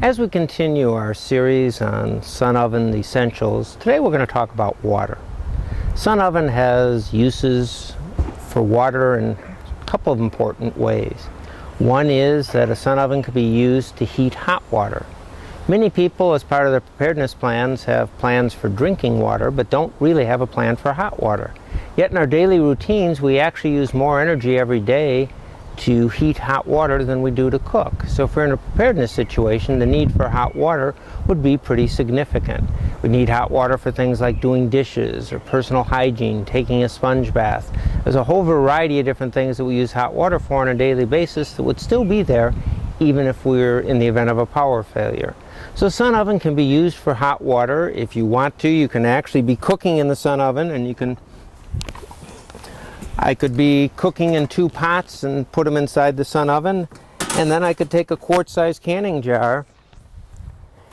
As we continue our series on sun oven essentials, today we're going to talk about water. Sun oven has uses for water in a couple of important ways. One is that a sun oven can be used to heat hot water. Many people, as part of their preparedness plans, have plans for drinking water but don't really have a plan for hot water. Yet in our daily routines we actually use more energy every day to heat hot water than we do to cook. So if we're in a preparedness situation, the need for hot water would be pretty significant. We need hot water for things like doing dishes or personal hygiene, taking a sponge bath. There's a whole variety of different things that we use hot water for on a daily basis that would still be there even if we're in the event of a power failure. So sun oven can be used for hot water. If you want to, you can actually be cooking in the sun oven, and I could be cooking in 2 pots and put them inside the sun oven, and then I could take a quart-sized canning jar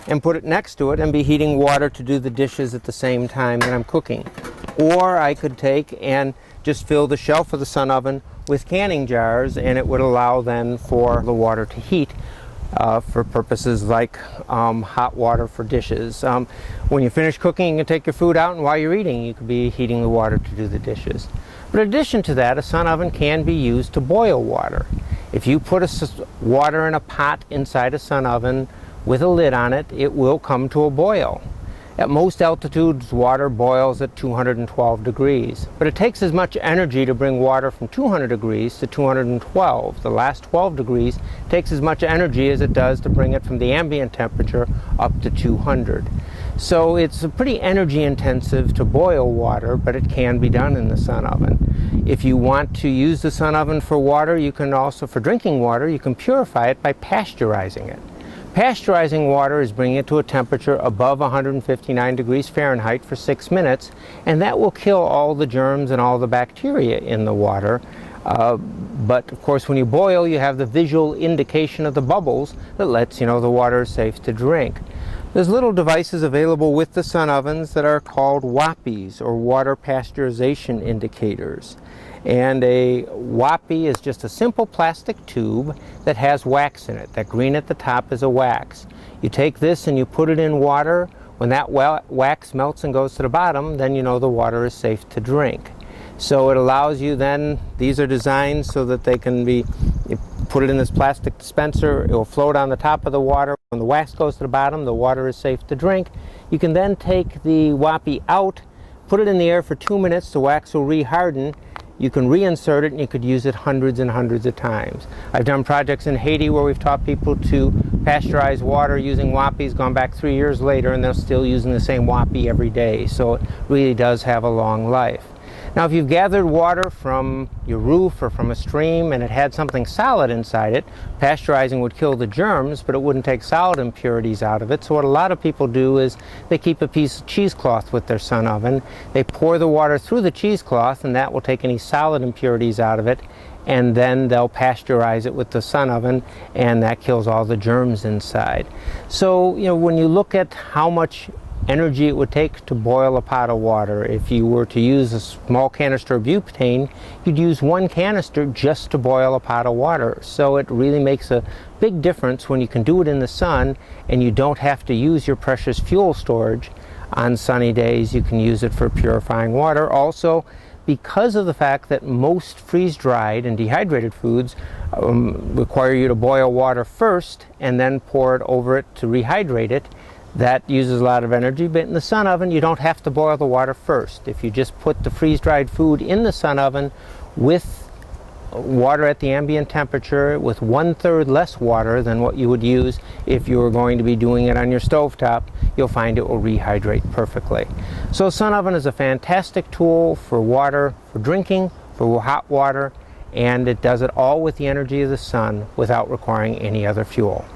and put it next to it and be heating water to do the dishes at the same time that I'm cooking. Or I could take and just fill the shelf of the sun oven with canning jars, and it would allow then for the water to heat for purposes like hot water for dishes. When you finish cooking, you can take your food out, and while you're eating, you could be heating the water to do the dishes. But in addition to that, a sun oven can be used to boil water. If you put water in a pot inside a sun oven with a lid on it, it will come to a boil. At most altitudes, water boils at 212 degrees, but it takes as much energy to bring water from 200 degrees to 212. The last 12 degrees takes as much energy as it does to bring it from the ambient temperature up to 200. So it's pretty energy intensive to boil water, but it can be done in the sun oven. If you want to use the sun oven for water, you can also, for drinking water, you can purify it by pasteurizing it. Pasteurizing water is bringing it to a temperature above 159 degrees Fahrenheit for 6 minutes, and that will kill all the germs and all the bacteria in the water. But of course, when you boil, you have the visual indication of the bubbles that lets you know the water is safe to drink. There's little devices available with the sun ovens that are called WAPIs, or water pasteurization indicators. And a WAPI is just a simple plastic tube that has wax in it. That green at the top is a wax. You take this and you put it in water. When that wax melts and goes to the bottom, then you know the water is safe to drink. So it allows you then, these are designed so that they can be, you put it in this plastic dispenser, it will float on the top of the water. When the wax goes to the bottom, the water is safe to drink. You can then take the WAPI out, put it in the air for 2 minutes, the wax will reharden. You can reinsert it, and you could use it hundreds and hundreds of times. I've done projects in Haiti where we've taught people to pasteurize water using WAPIs, gone back 3 years later, and they're still using the same WAPI every day. So it really does have a long life. Now, if you've gathered water from your roof or from a stream and it had something solid inside it, pasteurizing would kill the germs, but it wouldn't take solid impurities out of it. So what a lot of people do is they keep a piece of cheesecloth with their sun oven. They pour the water through the cheesecloth, and that will take any solid impurities out of it, and then they'll pasteurize it with the sun oven, and that kills all the germs inside. So, when you look at how much energy it would take to boil a pot of water, if you were to use a small canister of butane, you'd use 1 canister just to boil a pot of water. So it really makes a big difference when you can do it in the sun and you don't have to use your precious fuel storage on sunny days. You can use it for purifying water. Also, because of the fact that most freeze-dried and dehydrated foods require you to boil water first and then pour it over it to rehydrate it, that uses a lot of energy. But in the sun oven, you don't have to boil the water first. If you just put the freeze-dried food in the sun oven with water at the ambient temperature, with 1/3 less water than what you would use if you were going to be doing it on your stovetop, you'll find it will rehydrate perfectly. So a sun oven is a fantastic tool for water, for drinking, for hot water, and it does it all with the energy of the sun without requiring any other fuel.